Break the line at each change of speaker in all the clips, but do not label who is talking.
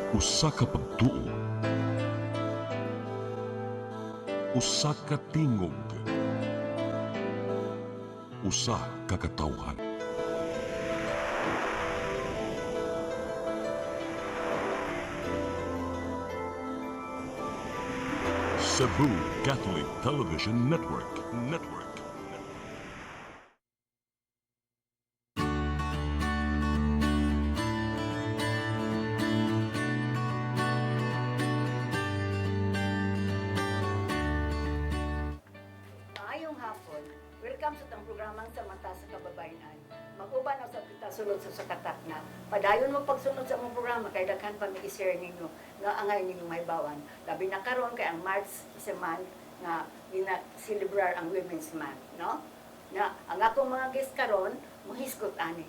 Usa ka pagtuo, usa ka tingog, usa ka katawhan. Cebu Catholic Television Network.
Maayong hapon. Welcome sa itong programang Samanta sa Kababayen-an. Mag-uban ang sa kita sulod sa sakatak na. Padayon mo pagsunod sa mong programa kay daghan pa mi-share ninyo nga angay ninyo mahibawan. Labi na karon kay ang March is a month nga gina-celebrar ang Women's Month, no? Na ang akong mga guest karon mohisgot ani.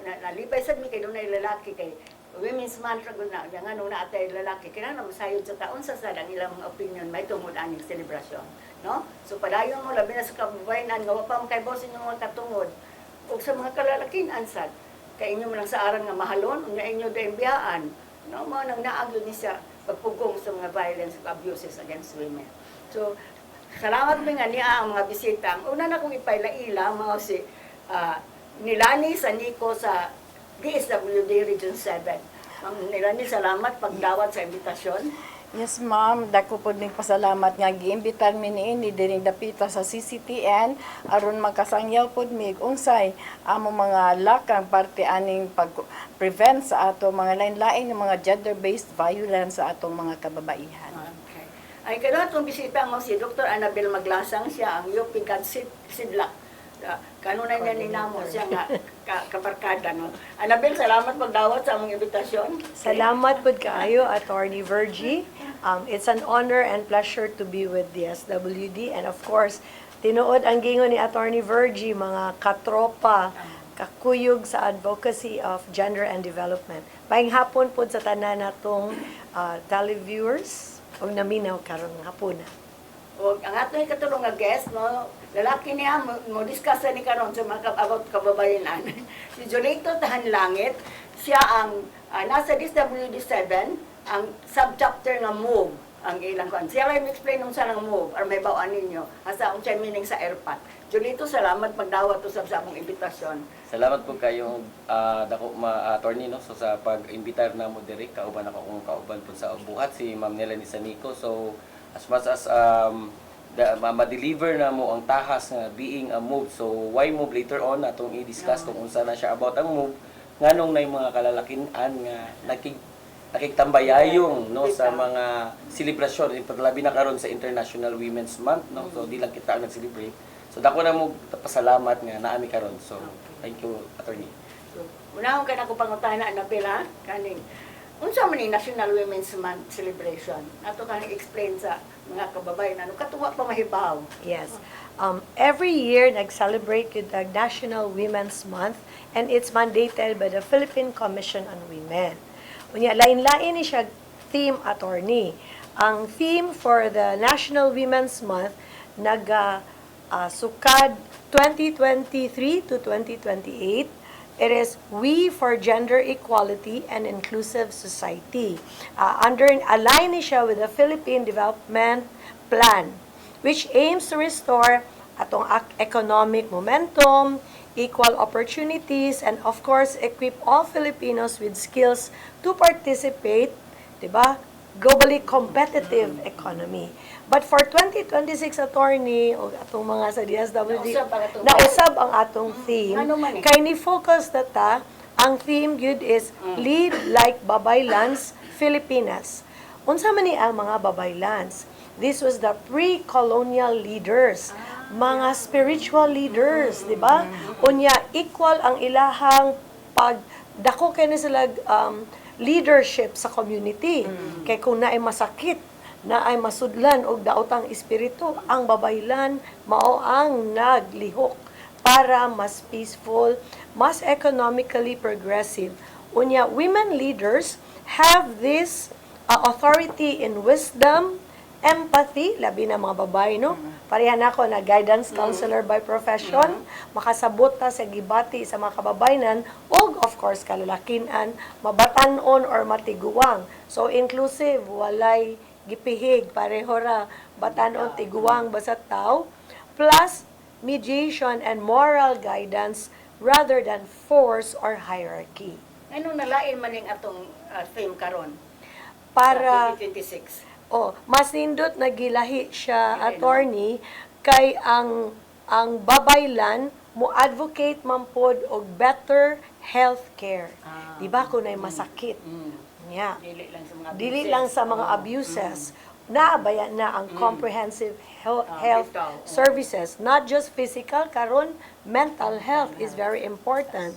Nalibay sad mi kay dunay lalaki kay Women's Month ra gud na nga nung naatay lalaki kinahanglan masayod sa taon sa sad ang ilang mga opinion may tungod aning selebrasyon, no? So padayon mo labi na sa kababayen-an nga wa pa mo kay boss inyong mga katungod ug sa mga kalalakin ansad kay inyo man lang sa aran nga mahalon unya inyo daimbiyaan, no? Mao nang naagyo ni sa pagpugong sa mga violence ug abuses against women. So salamat mi nga niya ang mga bisita. Ang una na kong ipailaila mao si Nilani Saniko sa DSWD Region 7. Ma'am Nilani, salamat pagdawat sa imbitasyon.
Yes, ma'am. Dako po ning pasalamat nga giimbitan mi niini dining dapita sa CCTN aron magkasangyaw pod mig unsay amo mga lakang parte aning pag-prevent sa ato mga lain-lain nga mga gender-based violence sa atong mga kababaihan.
Okay. Ay kada atong bisita mo si Dr. Annabel Maglasang, siya ang UP Sidlak. Kanunay niya ninamo siya nga kabarkada, no. Annabel, salamat pagdawat sa among imbitasyon.
Salamat po kaayo, Attorney Virgie. It's an honor and pleasure to be with the SWD. And of course, tinuod ang gingon ni Attorney Virgie, mga katropa, kakuyog sa advocacy of gender and development. Maayong hapon po sa tanan natong televiewers o naminaw karong hapon.
O ang ato katulong nga guest, no, lalaki niya mo discuss ni karon sa mga about kababayan-an. Si Jonito Tahanlangit, siya ang nasa DSWD 7, ang subchapter nga move ang ilang kon. Siya ray explain nung sa nang move or may bawaan ninyo asa ang meaning sa airpat. Jonito, salamat pagdawat usab sa among imbitasyon.
Salamat po kayo dako attorney, no, so sa pag-imbitar namo diri kauban ako kung kauban po sa buhat si Ma'am Nilani Sanico. So as much as ma-deliver na mo ang tahas nga being a move, so why move later on atong i-discuss kung unsa na siya about ang move nganong na yung mga kalalakinan nga nakiktambayayong, no, sa mga selebrasyon labi na karon sa International Women's Month, no, so di lang kita ang nag-celebrate, so dako na mo pasalamat nga naami karon. So thank you, attorney.
So unahon ka na ko pangutana Annabel, ha, kaning unsa man ni National Women's Month celebration? Ato kanang explain sa mga kababayan ano katuwa pa mahibaw.
Yes. Every year, nag-celebrate yung the National Women's Month, and it's mandated by the Philippine Commission on Women. Unya, lain-lain ni siya theme, attorney. Ang theme for the National Women's Month, sukad 2023 to 2028, it is We for Gender Equality and Inclusive Society. Align siya with the Philippine Development Plan, which aims to restore atong economic momentum, equal opportunities, and of course, equip all Filipinos with skills to participate, diba, globally competitive economy. But for 2026, attorney, o atong mga sa DSWD, nausab ang atong theme. Kay ni-focus na ta, ang theme yun is Lead Like Babaylands, Filipinas. Unsa man ni ang mga babaylands? This was the pre-colonial leaders, mga spiritual leaders, di ba? Unya, equal ang ilahang dako kay ni sila leadership sa community. Kay kung naay masakit, na ay masudlan og daotang espiritu, ang babaylan mao ang naglihok para mas peaceful, mas economically progressive. Unya, women leaders have this authority in wisdom, empathy, labi na mga babae, no? Parehan ako na guidance counselor by profession, makasabot ta sa gibati sa mga kababayanan, o of course, kalalakinan, mabatanon or matiguwang. So, inclusive, walay gipihig, pareho ra, batanon, tiguwang, basta tao, plus mediation and moral guidance rather than force or hierarchy.
Anong nalain man yung atong theme karon
Para
sa 2026?
mas nindot na gilahi siya,
Okay,
attorney, kay ang babaylan mo advocate man pod og better health care. Di ba kung ay masakit? Yeah.
Dili lang sa mga
Dili
abuses.
lang sa mga abuses. Naabayan na ang comprehensive health
bitaw.
services, not just physical, karon mental health is very important.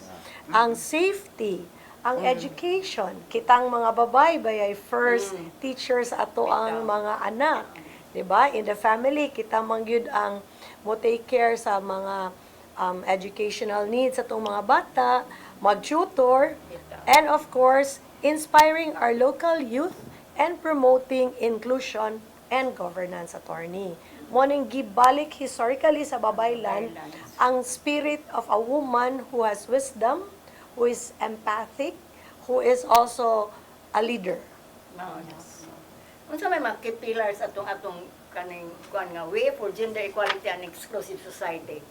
Ang safety, ang education, kitang mga babae bayay first teachers ato ang mga anak. 'Di ba? In the family, kita man gyud ang mo take care sa mga educational needs sa atong mga bata, mag-tutor, and of course, inspiring our local youth and promoting inclusion and governance, attorney. Morning gibalik historically sa babaylan ang spirit of a woman who has wisdom, who is empathic, who is also a leader.
Unsa may mga key pillars atong kaning kuan nga way for gender equality and inclusive society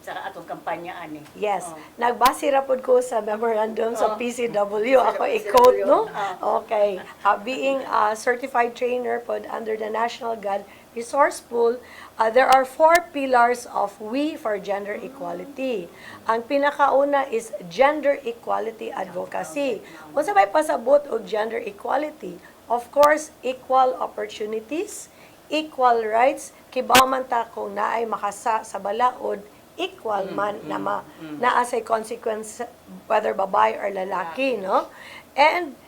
sa atong kampanya ani.
Yes. Nagbase ra pod ko sa memorandum sa PCW. Ako i-quote, no? Okay. Being a certified trainer pod under the National Guard Resource Pool, there are 4 pillars of We for Gender Equality. Ang pinakauna is gender equality advocacy. Unsa may pasabot og gender equality? Of course, equal opportunities, equal rights, kibaman ta kung naay makasa sa balaod, equal man na naa say consequence whether babae or lalaki, no? And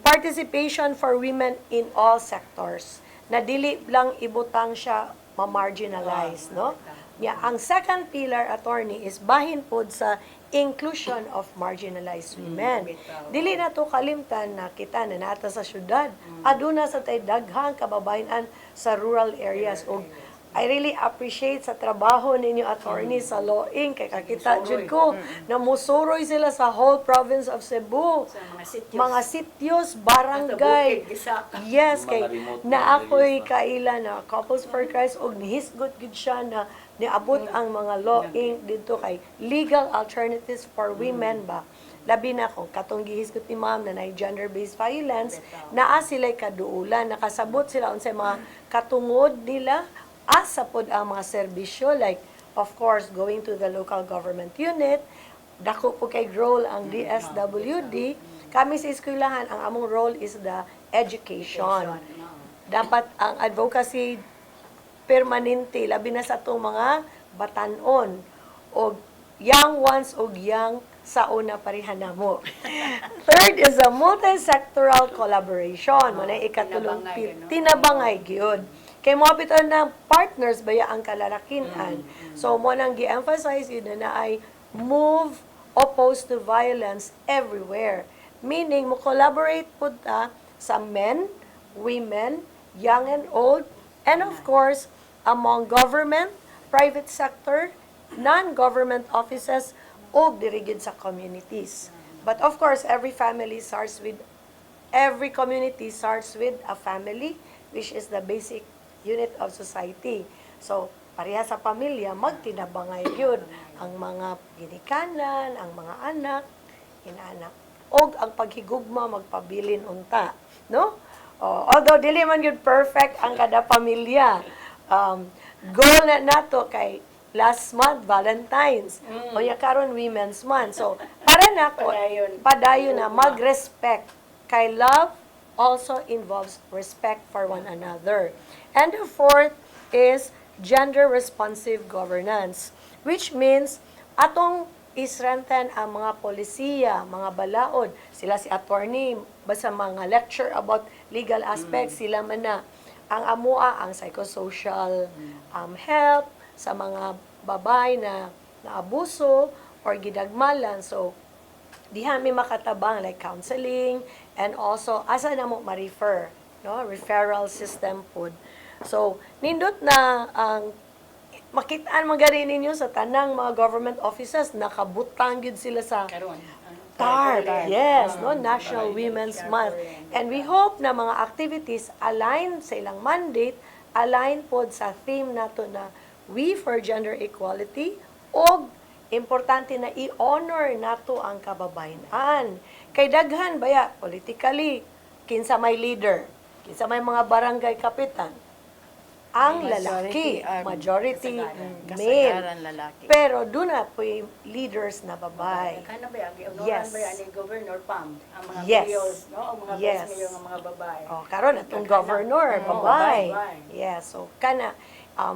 participation for women in all sectors, na dili lang ibutang siya ma-marginalize, no? Yeah, ang second pillar, attorney, is bahin pod sa inclusion of marginalized women. Dili na to kalimtan na kita na nata sa syudad. Aduna sa tay daghang kababayan sa rural areas. Og I really appreciate sa trabaho ninyo, attorney, sa Loing, kay kakita jud ko na musuroy sila sa whole province of Cebu.
Sa mga sityos.
Mga sityos, barangay.
Bukid, Gisaka.
Yes,
Mga
kay
remote
na ako'y
areas
kaila na Couples for Christ og nihisgot gid siya na niabot ang mga Loing dito kay legal alternatives for women ba. Labi na kung katong gihisgot ni ma'am na na gender-based violence, naa sila'y kaduulan, nakasabot sila unsay mga katungod nila, asa pod ang mga serbisyo, like of course going to the local government unit, dako po kay role ang DSWD. Kami sa eskwelahan, ang among role is the education. Dapat ang advocacy permanente, labi na sa itong mga batanon o young ones o young sa una parehan na mo. Third is a multi-sectoral collaboration. Muna ikatulong tinabangay gyud. Kay mo biton ng partners baya ang kalalakinan. So mo nang gi-emphasize yun na ay move opposed to violence everywhere. Meaning mo collaborate pud ta sa men, women, young and old, and of course among government, private sector, non-government offices o dirigid sa communities. But of course every community starts with a family, which is the basic unit of society. So, pareha sa pamilya, magtinabangay yun ang mga ginikanan, ang mga anak, inaanak. O ang paghigugma, magpabilin unta. No? Although, dili man yun perfect ang kada pamilya. Goal na nato kay last month, Valentine's. O ya karon Women's Month. So, para na ko, padayon na mag-respect. Kay love also involves respect for one another. And the fourth is gender-responsive governance, which means atong istrengthen ang mga polisiya, mga balaod. Sila si attorney, basta mga lecture about legal aspects, sila man na. Ang amua, ang psychosocial help sa mga babay na naabuso or gidagmalan. So, diha mi makatabang like counseling and also asa na mo ma-refer no, referral system pod. So nindot na ang makitaan magari ninyo sa tanang mga government offices nakabutang gyud sila sa
Karon.
TARP, yes, no, National Women's Month. And we hope na mga activities align sa ilang mandate, align pod sa theme nato na We for Gender Equality o importante na i-honor nato ang kababayan-an. Kay daghan baya politically kinsa may leader, kinsa may mga barangay kapitan, ang lalaki, majority male.
Kasagaran lalaki.
Pero doon na po yung leaders na babae.
Kana ba yung
Yes.
ba yan ni Governor Pam ang mga
Yes.
mayors, no? Ang mga
Yes.
vice mayor ng mga babae.
Oh, karon atong governor, babae. Yes, so kana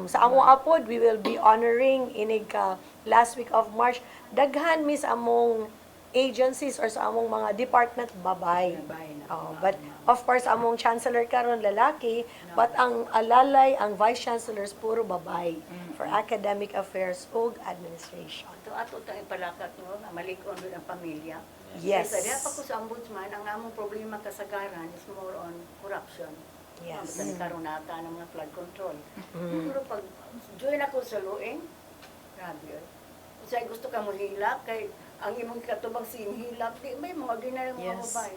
sa among apod we will be honoring inig ka last week of March daghan mis among agencies or sa among mga department babae.
Babae na.
Oh, but of course among chancellor karon lalaki, but ang alalay ang vice chancellors puro babae for academic affairs ug administration.
Ato tang ipalakat no, na malikon gud ang pamilya.
Yes.
Kaya sa diha pa ko sa ombudsman, ang among problema kasagaran is more on corruption.
Yes.
Karon nata ng mga flood control. Pero pag join ako sa luing, grabe yun. Kung gusto ka mo hilak, kay ang imong katubang sinhilak, di may mga ginayang mga
Yes.
babae.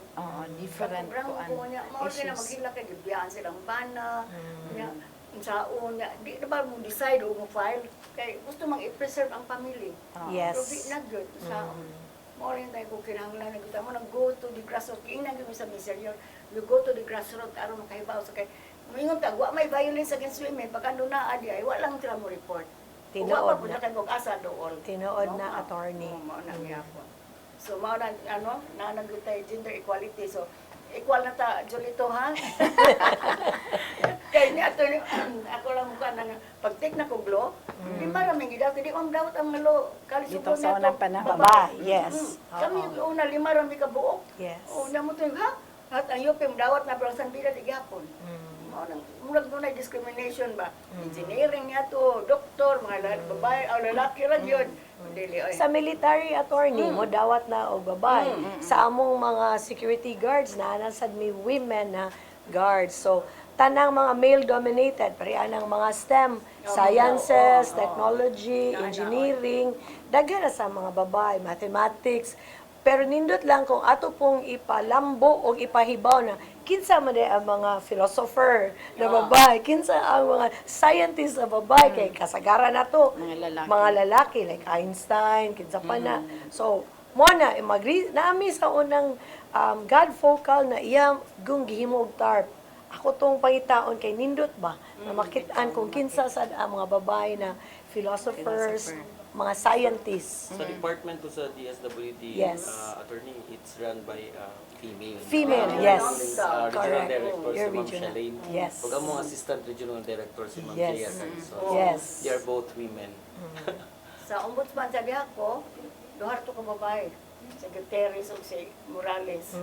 Different
Sa
po
ko niya, mga na maghilak kay gibiyaan silang bana, niya, unsaon niya, di na ba mo decide o mo file, kay gusto mang i-preserve ang family.
Yes.
Pero di na good, sa mo rin tayo kung kinahanglan na gusto mo nag-go to the grassroots, ingnan mo sa miseryon, you go to the grassroots, aron makahibaw sa kay, mingon ta, wa may violence against women, pag ando na adi ay, walang sila mo report.
Tinuod
Wa pa po
na.
na kayo mag-asa doon.
Tinuod na, attorney.
Mao na gyapon. So mao na ano, nanagud tayo gender equality. So equal na ta Julito ha. Kay ni ato ako lang mukha nang pag-take na kog law, di maraming gidaw kay di ang dawat ang law
Dito sa unang panahon.
Babae, yes.
Kami una lima ra mi ka buok.
Yes.
O na mo to ha. At ang yung dawat na pero san bida di gyapon. Mao nang murag dunay discrimination ba. Engineering niya to, doktor, mga babae o lalaki ra gyud. Dili ay.
Sa military attorney, mo dawat na og babae. Sa among mga security guards, naanasad mi women na guards. So, tanang mga male-dominated, parian ang mga STEM, sciences, technology, engineering, daghan na sa mga babae, mathematics. Pero nindot lang kung ato pong ipalambo o ipahibaw na kinsa man di ang mga philosopher na babae, kinsa ang mga scientists na babae, kay kasagaran na to. Mga lalaki like Einstein, kinsa pa na. So, mo na, naami sa unang God focal na iya gung gihimo og TARP. Ako tong pangitaon kay nindot ba na makitaan kung kinsa sad ang mga babae na philosophers, mga scientists.
Sa department ko sa DSWD,
Yes.
attorney, it's run by female.
Female,
Ang
yes.
regional
Correct.
director si
Your
Ma'am
regional.
Shalane.
Yes.
Pag ang mga assistant regional director si Ma'am
Yes.
Jaya Carrizon.
Yes.
They are both women.
Sa ombudsman sa diha ko, duhar to ka babae. Secretary o si Morales.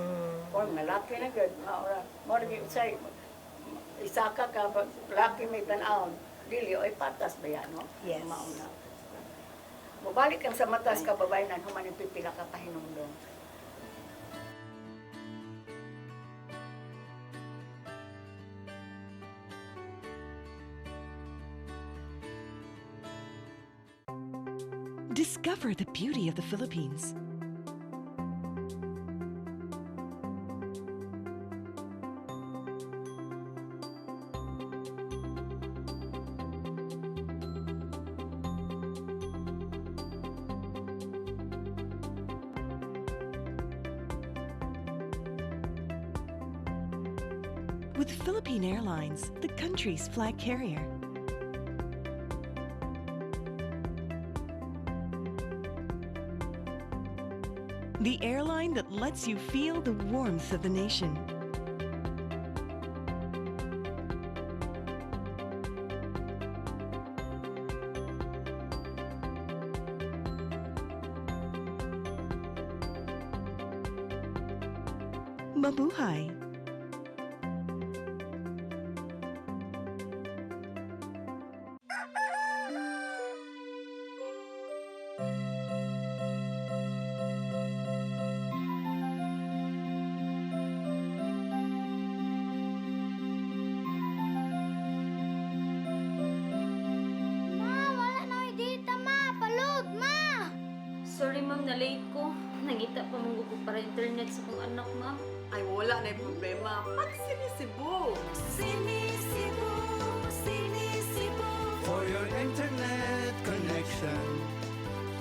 Or malaki na gud. Mo rin usay isa ka laki may tan-aw. Dili oy patas ba yan, no?
Yes.
Mauna. Mabalik ang sa matas ka babae nan human pipila ka pahinumdom.
Discover the beauty of the Philippines. With Philippine Airlines, the country's flag carrier. The airline that lets you feel the warmth of the nation. Mabuhay!
mangita pa manggugo para internet sa kong anak, ma'am.
Ay, wala na yung problema. Pag sinisibo.
Sinisibo, sinisibo.
For your internet connection.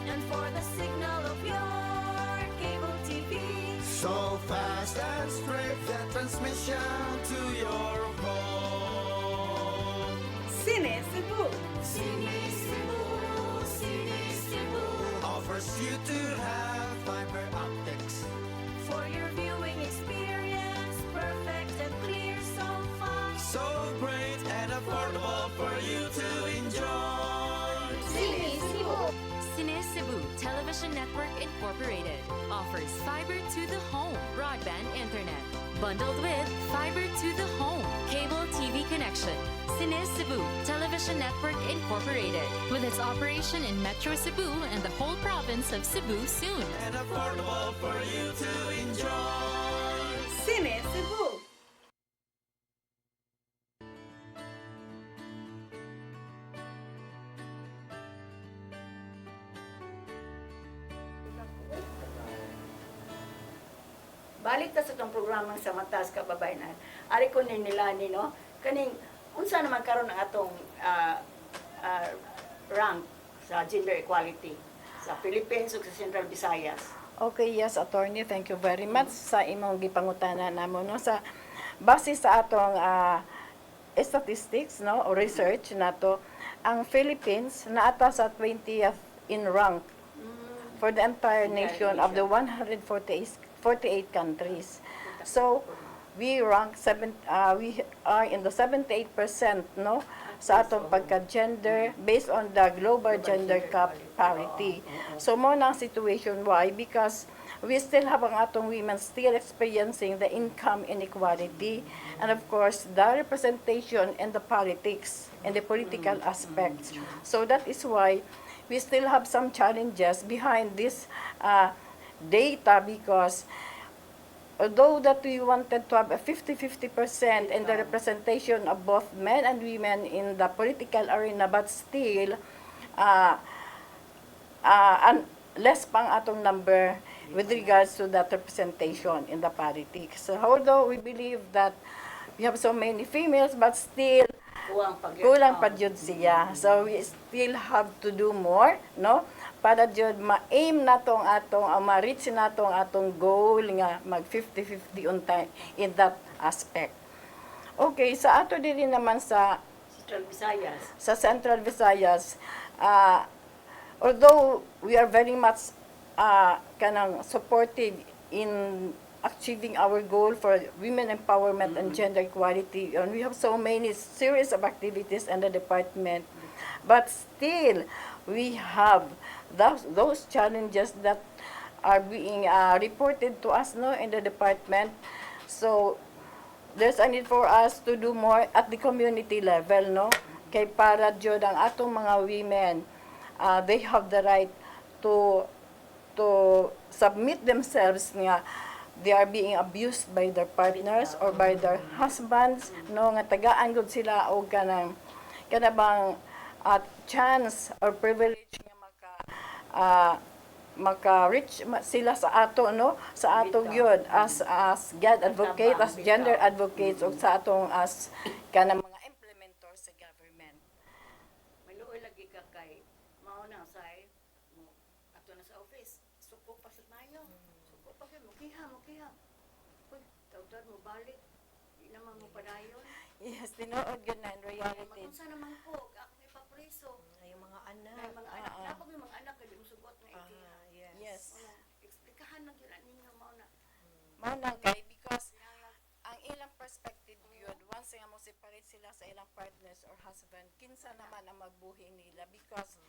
And for the signal of your cable TV.
So fast and straight, the transmission to your home.
Sinisibo.
Sinisibo, sinisibo.
Offers you to have fiber optics.
For your viewing experience, perfect and clear so fast.
So great and affordable for you to enjoy.
Sinisibo.
Cine Cebu Television Network Incorporated offers fiber to the home broadband internet bundled with fiber to the home cable TV connection. Cine Cebu Television Network Incorporated with its operation in Metro Cebu and the whole province of Cebu soon.
And affordable for you to enjoy.
Sinisibo.
Balik ta sa itong programang sa Matas Kababayen-an. Ari ko nila ni no, kaning unsa naman karon ang atong rank sa gender equality sa Philippines ug sa Central Visayas.
Okay, yes, attorney, thank you very much sa imong gipangutana namo no sa base sa atong statistics no o research nato ang Philippines naata sa 20th in rank for the entire nation of the 148 countries. So we we are in the 78% no sa atong pagka-gender based on the global gender gap parity. So mo na ang situation why because we still have ang atong women still experiencing the income inequality and of course the representation in the politics and the political aspects. So that is why we still have some challenges behind this data because although that we wanted to have a 50-50% in the representation of both men and women in the political arena, but still, less pang atong number with regards to that representation in the politics. So although we believe that we have so many females, but still, kulang pa jud siya. So we still have to do more, no? Para jud ma-aim natong atong ma-reach natong atong goal nga mag 50-50 in that aspect. Okay, sa ato diri naman sa Central Visayas, although we are very much kanang supportive in achieving our goal for women empowerment and gender equality, and we have so many series of activities in the department, but still we have those challenges that are being reported to us no in the department. So there's a need for us to do more at the community level no kay para jud ang atong mga women they have the right to submit themselves nga they are being abused by their partners or by their husbands no nga tagaan gud sila og kanang bang chance or privilege nga maka-reach sila sa ato no sa ato gyud as God advocate as gender advocates ug sa atong as kanang mga implementors sa government.
Maluoy lagi ka kay mao na say mo ato na sa office suko pa sa mayo suko pa kay mo kiha uy tawtad mo balik di naman mo padayon.
Yes, tinuod gyud na in reality.
Unsa naman po ako ipapreso
Yung mga anak.
ay mga anak napag yung mga anak kay mo sugot nga ikiha.
Yes.
Explikahan lang yun ninyo mao na.
Mao na kay because ang ilang perspective yun once nga mo separate sila sa ilang partners or husband kinsa naman ang magbuhi nila because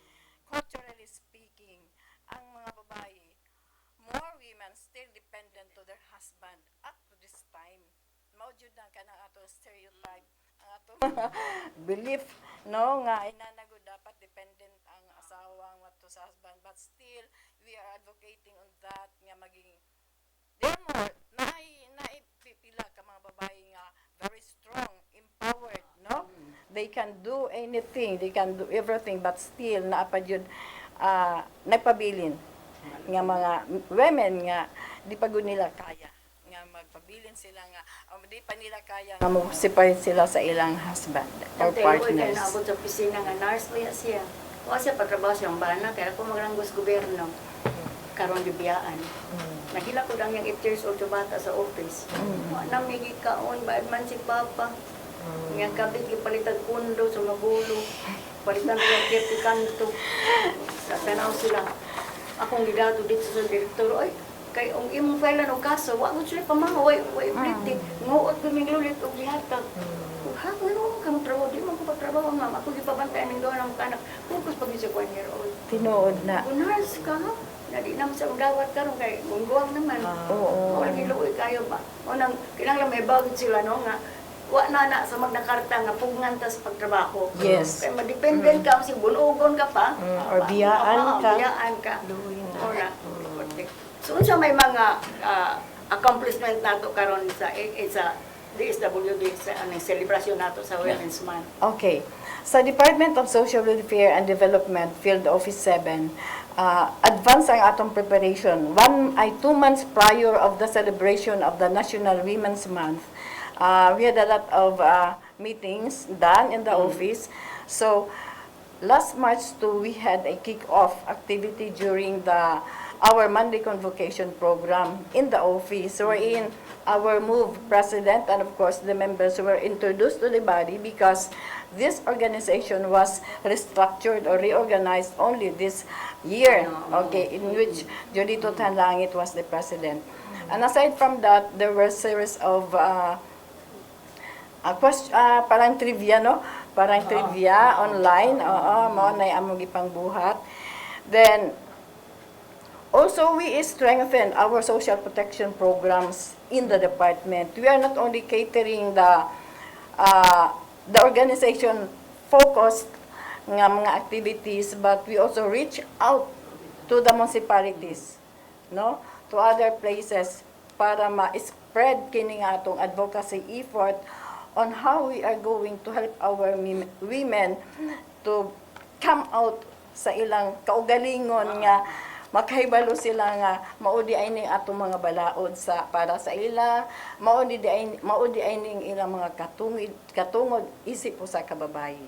culturally speaking ang mga babae more women still dependent to their husband up to this time. Mao jud na kanang ato stereotype ang ato belief no nga inanago dapat dependent ang asawa nga to sa husband but still we are advocating on that nga maging therefore naipipila ka mga babae nga very strong empowered no they can do anything they can do everything but still naapa jud nagpabilin nga mga women nga di pa gud nila kaya nga magpabilin sila nga di pa nila kaya nga mo separate sila sa ilang husband or
Ang tiluoy kayo
partners.
naabot sa opisina nga nurse pa siya. Kuha siya patrabaho siyang bana, kaya kung magranggos gobyerno, karon bibiyaan. Nagila ko lang yung 8 years old yung bata sa office. Wala may gikaon, bayad man si Papa. Yung kabit, ipalitan kundo sa magulo. Palitan ko yung kirti kanto. Sa tanaw sila. Akong gidato dito sa direktor, oy, kay ang imong file o kaso, wa mo sila pamahaway, way pretty. Nguot kuming lulit o gihatag. Ha, ano ka trabaho? Di mo ko pagtrabaho, ma'am. Ako gipabantayan ng doon ng anak. Focus pag sa 1 year old.
Tinuod na.
Kung nurse ka, nadi naman sa gawat karon kay mungguang naman.
Oo.
Wala giluoy kayo ba? O nang kinahanglan may bawit sila no nga wa na sa magna karta nga pugngan ta sa pagtrabaho.
Yes.
Kay madependen ka si bunugon ka pa.
Or biyaan ka.
Biyaan ka.
Luoy na.
Wala. So unsa may mga accomplishment nato karon sa DSWD sa anong selebrasyon nato sa Women's Month.
Okay. Sa Department of Social Welfare and Development, Field Office 7, advance ang atong preparation. 2 months prior of the celebration of the National Women's Month, we had a lot of meetings done in the office. So, last March 2, we had a kick-off activity during our Monday Convocation program in the office, wherein our MOVE president and of course the members were introduced to the body because this organization was restructured or reorganized only this year, okay, in which Jolito Tanlangit was the president. And aside from that, there were a series of parang trivia, no? Parang trivia online, mao na among gipangbuhat. Then, also, we strengthen our social protection programs in the department. We are not only catering the organization focused nga mga activities, but we also reach out to the municipalities, no, to other places para ma-spread kini nga atong advocacy effort on how we are going to help our women to come out sa ilang kaugalingon nga makahibalo sila nga maudi ay ning atong mga balaod para sa ila, maudi ay ning ilang mga katungod isip po sa kababayi.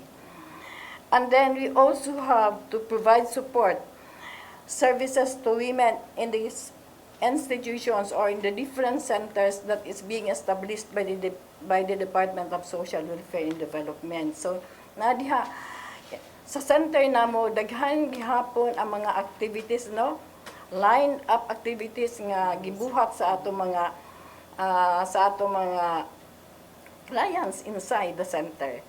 And then we also have to provide support services to women in these institutions or in the different centers that is being established by the Department of Social Welfare and Development. So nadiha sa center namo daghan gihapon ang mga activities, no, line up activities nga gibuhat sa ato mga clients inside the center.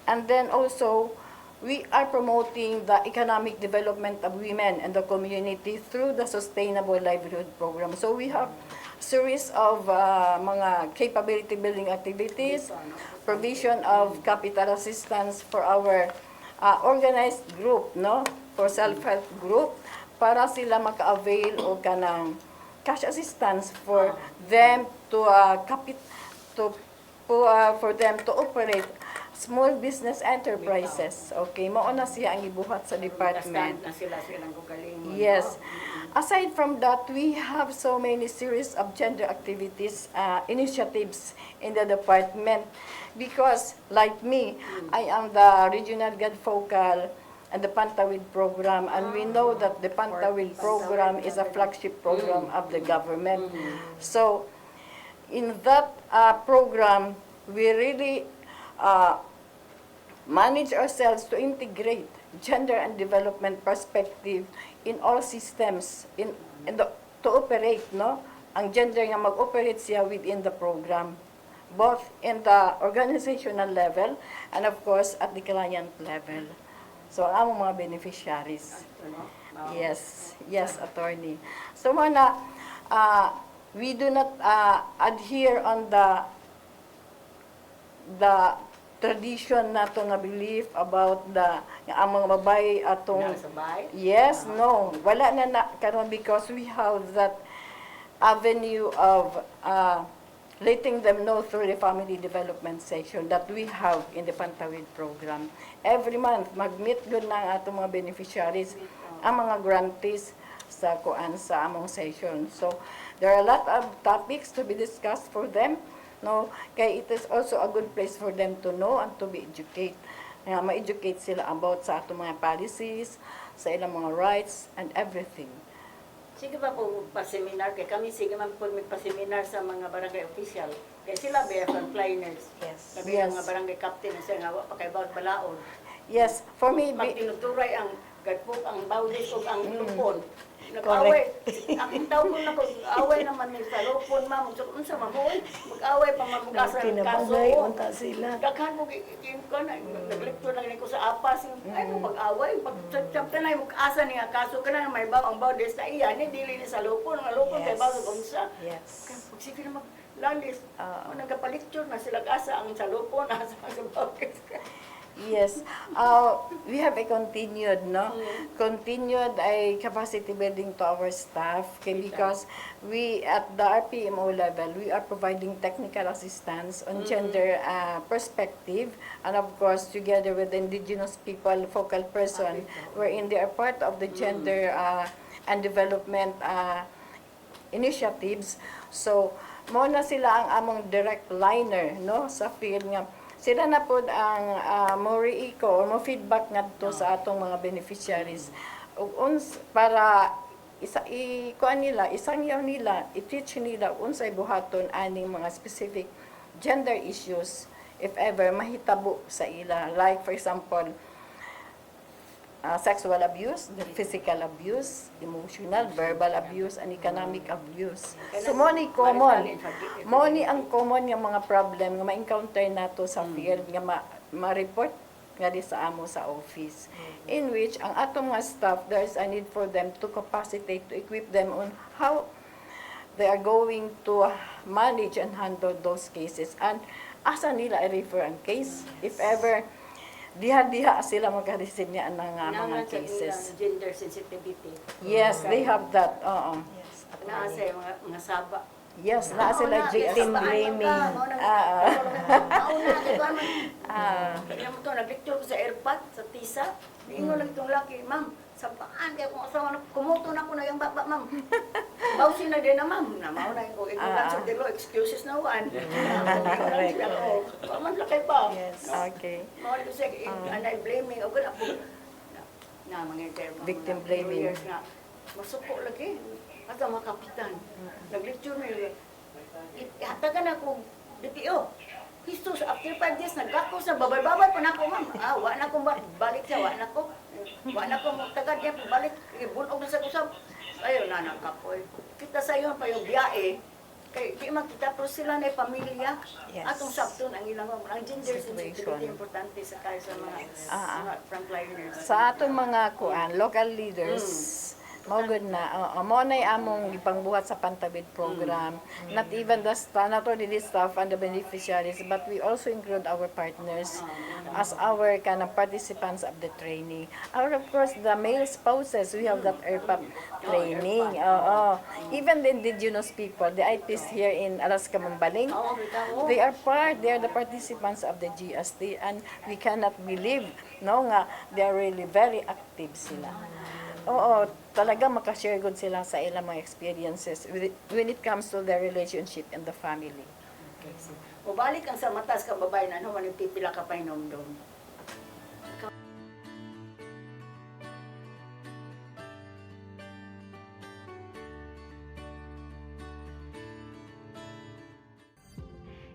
And then also we are promoting the economic development of women and the community through the Sustainable Livelihood Program. So we have series of mga capability building activities, provision of capital assistance for our organized group, no, for self-help group, para sila maka-avail o kanang cash assistance for them to for them to operate small business enterprises. Okay, mao na siya ang ibuhat sa department.
Na sila silang kugalingon.
Yes. Aside from that, we have so many series of gender activities, initiatives in the department because, like me, I am the regional guide focal and the Pantawid program, and we know that the Pantawid program is a flagship program of the government. So, in that program, we really manage ourselves to integrate gender and development perspective in all systems to operate, no, ang gender nga mag-operate siya within the program, both in the organizational level and of course at the client level. So ang among mga beneficiaries. Yes, attorney. So we do not adhere on the tradition nato nga belief about ang mga babae atong yes, no, wala na karon because we have that avenue of letting them know through the family development section that we have in the Pantawid program. Every month mag-meet gud na ang atong mga beneficiaries, ang mga grantees sa kuan sa among session. So there are a lot of topics to be discussed for them. No, kay it is also a good place for them to know and to be educated. Ma-educate sila about sa atong mga policies, sa ilang mga rights and everything.
Sige ba po pa-seminar kay kami sige man po magpa-seminar sa mga barangay official. Kay sila ba frontliners.
Yes.
Sabi ang mga barangay captain na siya nga wa pa kay bawat balaod.
Yes, for me,
Magtinuturay ang gadpok, ang bawdis o ang lupon. Nag-away. Ang tao ko na away naman may sa lupon, ma'am. So, unsa mamuhay? Mag-away pa mamugasa ng kaso.
Pinabagay, unta sila.
Daghan mo gikin ko na naglektor na ko sa apas ay mo pag-away pag chapter na mag-asa niya kaso kana may ang bawdes na iya ni dili ni sa lupon nga lupon kay bago unsa.
Yes.
Pag sige na maglalis nagkapalikture na sila asa ang sa lupon asa sa bawdes.
yes, we have a continued, no? Continued capacity building to our staff because we, at the RPMO level, we are providing technical assistance on gender perspective and of course together with the indigenous people focal person wherein they are part of the gender and development initiatives. So, mo na sila ang among direct liner, no? Sa field nga sila na po ang mo-reiko or mo-feedback ngadto sa atong mga beneficiaries para kuan nila, isangyaw nila, i-teach nila unsay buhaton aning mga specific gender issues if ever mahitabo sa ila. Like for example, sexual abuse, the physical abuse, emotional, verbal abuse, and economic abuse. So, mo ni common. Mo ni ang common nga mga problem nga ma-encounter nato sa field nga ma-report nga di sa amo sa office. In which, ang atong mga staff, there is a need for them to capacitate, to equip them on how they are going to manage and handle those cases. And asa nila i-refer ang case, if ever diha sila mag-receive niya ng mga cases.
Gender sensitivity.
Yes, they have that.
Naasa mga saba.
Yes, naa sila
victim blaming.
Mauna, kaya mo ito, nag-lecture ko sa airpot, sa TISA. Ingo lang itong laki, ma'am, sabaan kaya kung asawa na, kumuto na ko na yung baba, ma'am. Bawsin na din na, ma'am. Mauna ko, ikaw sa dilo, excuses na one.
Correct.
Man lakay pa.
Yes, okay.
Mawala ko siya, anay blaming, o gana po. Na, mga
Victim blaming.
Masuko lagi. Asa mga kapitan. Nag-lecture na yun. Hatagan ako, BPO. Histos, after 5 days, nagkako sa babay-babay pa na ako, ma'am. Wa na akong balik siya, wa na ako. Wa na akong tagad niya, balik. Ibunog na sa kusap. Ayun na, nakapoy. Kita sa iyo pa yung biyae. Kaya di makita, pero sila na pamilya.
Yes.
Atong sabton, ang ilang ang gender sensitivity importante sa kaya sa mga frontliners.
Sa atong mga local leaders, mao good na mo na among gipangbuhat sa Pantabid program. Not even not only the staff and the beneficiaries, but we also include our partners as our kind of participants of the training. Or of course, the male spouses, we have that ERPAP training. Even the indigenous people, the IPs here in Alaska Mambaling, they are the participants of the GST, and we cannot believe nga they are really very active sila. Oo, talaga makashare good sila sa ilang mga experiences when it comes to their relationship in the family.
Okay. O balik ang sa matas kababayan, ano man yung pipila ka pa inomdom?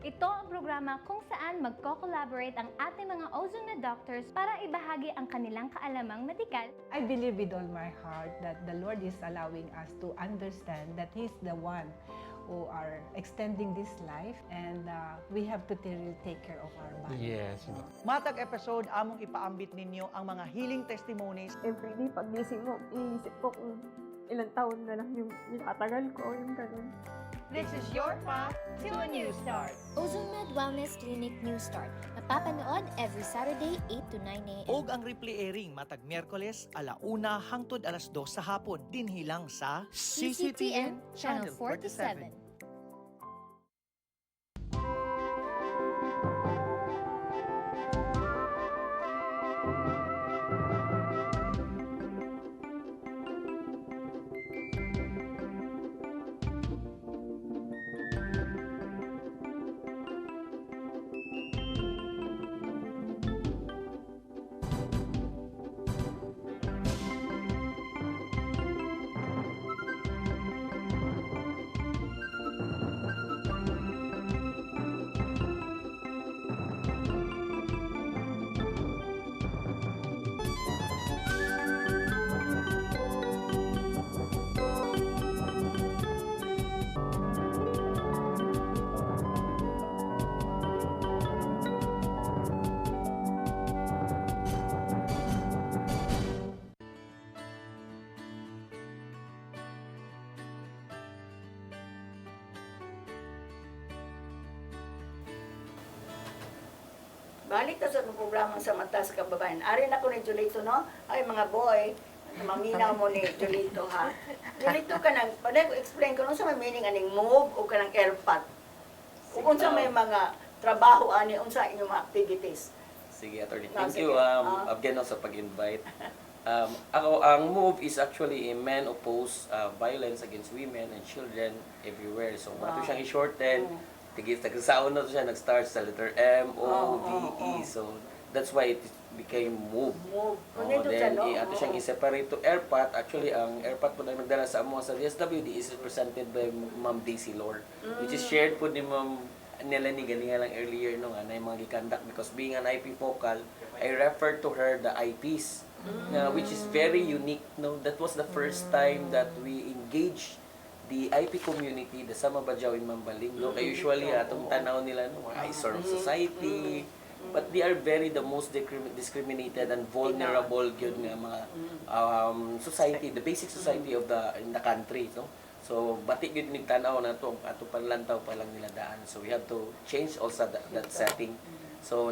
Ito ang programa kung saan magko-collaborate ang ating mga ozone na doctors para ibahagi ang kanilang kaalamang medikal.
I believe with all my heart that the Lord is allowing us to understand that He's the one who are extending this life, and we have to really take care of our body.
Yes. Matag episode, among ipaambit ninyo ang mga healing testimonies.
Every day, pag gising mo, iisip ko kung ilang taon na lang yung tatagal ko, yung ganun.
This is your path to a new start.
OzoneMed Wellness Clinic New Start. Mapapanood every Saturday, 8 to 9 a.m.
Og ang replay airing matag Miyerkules, 1:00 hangtod 2:00 sa hapon. Dinhilang sa
CCTN Channel 47.
balik ta sa programa sa Mata sa Kababayan. Ari na ko ni Julito, no? Ay, mga boy, maminaw mo ni Julito, ha? Julito ka nang, paday ko explain ko, sa may meaning aning move o ka ng airpot. Kung sa may mga trabaho ani, unsa inyong mga activities.
Sige, attorney.
No,
Thank
sige.
you, again, sa pag-invite. Ako, ang MOVE is actually a men oppose violence against women and children everywhere. So, ato siyang i-shorten. Tagisaon na to siya, nag-start sa letter M-O-V-E. So, that's why it became MOVE. Then, ato siyang i-separate to airpot. Actually, ang airpot po na magdala sa amo sa DSWD is represented by Ma'am Daisy Lore, which is shared po ni Ma'am nila ni galing lang earlier nung na yung mga gikandak, because being an IP focal, I refer to her the IPs, which is very unique. No, that was the first time that we engaged the IP community, the Sama Badyaw in Mambaling. No, kaya usually atong tanaw nila no, eyesore of society, but they are the most discriminated and vulnerable gyud nga mga society, the basic society of in the country, no. So, batik yun nagtanaw na ito, ato panlantaw pa lang nila daan. So, we have to change also that setting. So,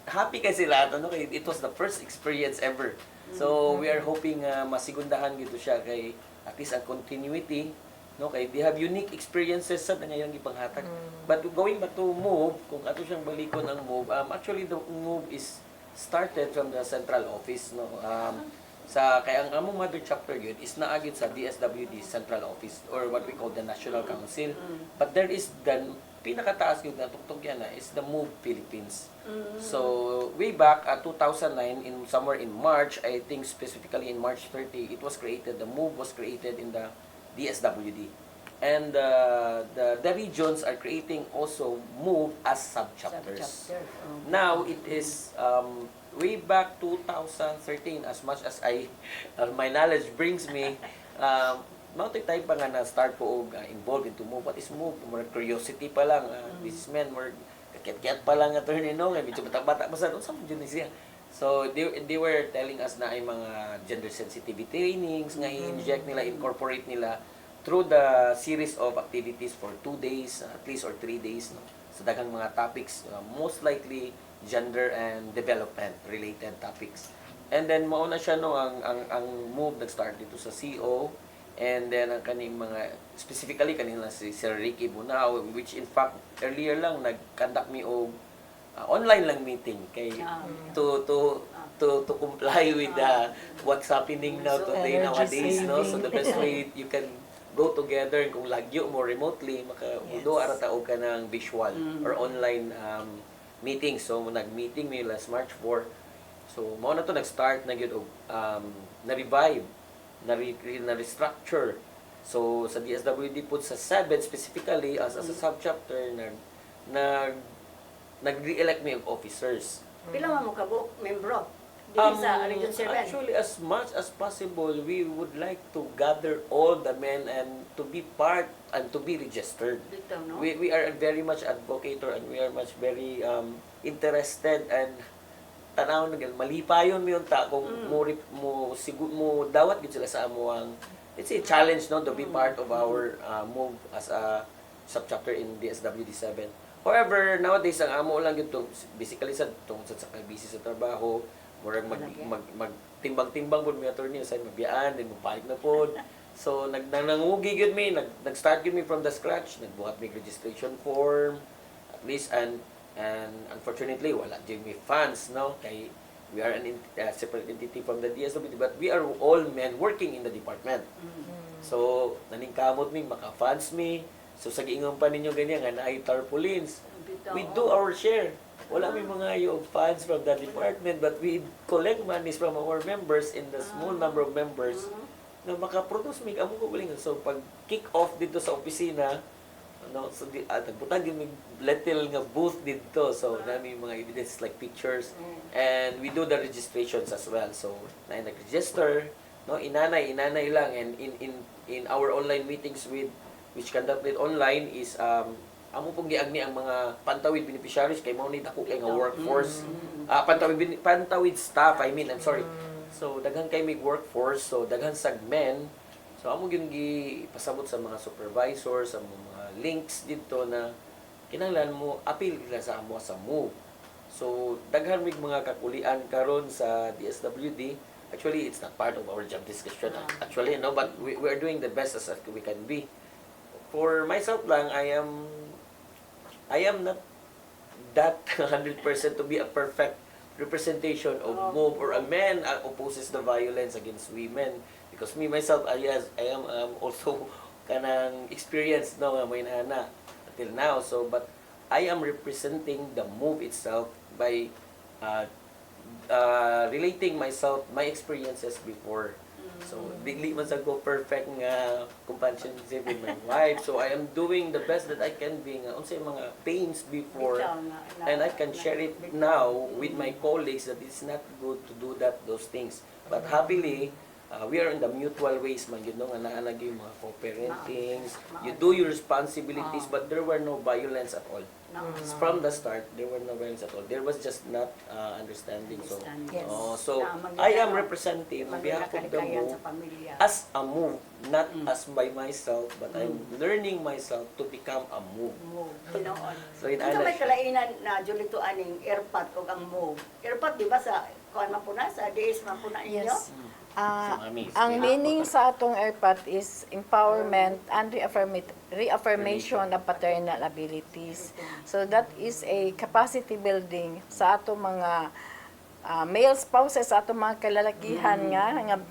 happy kasi sila ito, no? It was the first experience ever. So, we are hoping masigundahan dito siya kay at least ang continuity, no? Kay they have unique experiences sa ngayong ipanghatag. But going back to MOVE, kung ato siyang balikon ang MOVE, actually the MOVE is started from the central office, no? Kaya ang among mother chapter yun is naagid sa DSWD Central Office or what we call the National Council. But there is the pinakataas yun na tugtog yan is the MOVE Philippines. So way back 2009, somewhere in March, I think specifically in March 30, it was created. The MOVE was created in the DSWD. And the regions are creating also MOVE as subchapters. Now it is way back 2013, as much as my knowledge brings me, mountain time pa nga na-start po involved into MOVE. What is MOVE? More curiosity pa lang. These men were kakit-kit pa lang attorney, no? Medyo bata-bata pa sa doon. Saan mo siya? So, they were telling us na ay mga gender sensitivity trainings nga i-inject nila, incorporate nila through the series of activities for 2 days, at least, or 3 days, no? So, daghang mga topics, most likely gender and development related topics. And then mauna siya no ang MOVE nag-start dito sa CO, and then ang kaning mga specifically kanina si Sir Ricky Bunao, which in fact earlier lang nag-conduct me og online lang meeting kay to comply with what's happening now today nowadays, no. So the best way you can go together kung lagyo mo remotely maka arata og kanang visual or online meeting. So, nag-meeting mi last March 4. So, mao na to nag-start na gyud og na-revive, na-restructure. So, sa DSWD po sa 7 specifically as a subchapter nag-re-elect mi og officers.
Pila man mo kabuk membro? Dili sa Region 7.
Actually, as much as possible, we would like to gather all the men and to be part and to be registered.
Dito, no?
We are very much advocator and we are much very interested and tanaw na malipayon mo yung kung mo dawat gid sila sa amo ang it's a challenge no to be part of our MOVE as a subchapter in DSWD 7. However, nowadays ang amo lang gid basically sa tungod sa busy sa trabaho, murag magtimbang-timbang pud mi attorney sa mabiyaan din mabalik na pod. So nangugi gyud mi, nag-start gyud mi from the scratch, nagbuhat mi registration form at least, and unfortunately wala gyud mi funds, no, kay we are a separate entity from the DSWD, but we are all men working in the department. So naningkamot mi maka-funds mi. So sa giingon pa ninyo ganyan nga naay tarpaulins, we do our share. Wala may mga yung funds from the department, but we collect monies from our members in the small number of members na makaproduce mig amo ko galing. So pag kick off dito sa opisina, no, so nagbutang yung little nga booth dito. So nami mga evidence like pictures, and we do the registrations as well. So na nag-register, no, inanay lang, and in our online meetings which conducted online is amo pong giagni ang mga pantawid beneficiaries kay mao ni dako kay nga workforce, pantawid staff, I'm sorry. So daghan kay mig workforce, so daghan sag men. So amo gyud gipasabot sa mga supervisors, sa mga links dito na kinahanglan mo appeal nila sa amo sa MOVE. So daghan mig mga kakulian karon sa DSWD. Actually, it's not part of our job description. Actually, no, but we are doing the best as we can be. For myself lang, I am not that 100% to be a perfect representation of MOVE or a man opposes the violence against women. Because me myself, I am also kanang experienced no may nana until now. So, but I am representing the MOVE itself by relating myself, my experiences before. So, dili man sa ko perfect nga companionship with my wife. So, I am doing the best that I can be nga unsay mga pains before, and I can share it now with my colleagues that it's not good to do those things. But happily, we are in the mutual ways man yun, no? Nga naanag yung mga co-parentings. You do your responsibilities, but there were no violence at all. From the start, there were no violence at all. There was just not understanding. So, so I am representing on behalf of the MOVE as a MOVE, not as by myself, but I'm learning myself to become a MOVE. So,
Ito may kalainan na Julito aning airpot o ang MOVE. Airpot, di ba sa kuan mapuna, sa DS mapuna inyo?
Yes. Ang meaning sa atong airpot is empowerment and reaffirmation of paternal abilities. So that is a capacity building sa atong mga male spouses, sa atong mga kalalakihan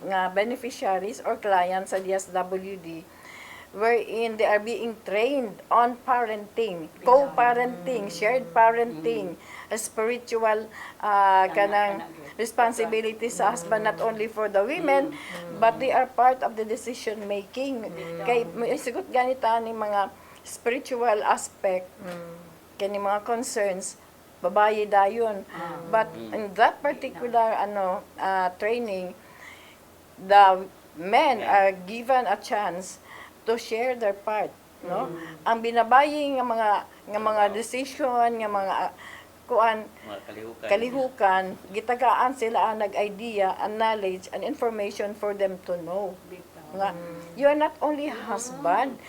nga beneficiaries or clients sa DSWD, wherein they are being trained on parenting, co-parenting, shared parenting, spiritual kanang responsibility sa husband, not only for the women, but they are part of the decision making. Kay sigot ganita ni mga spiritual aspect, kani mga concerns, babae dayon. But in that particular training, the men are given a chance to share their part, no? Ang binabayi nga mga decision, nga mga kalihukan, gitagaan sila ang nag-idea, and knowledge, and information for them to know. Nga, you are not only a husband,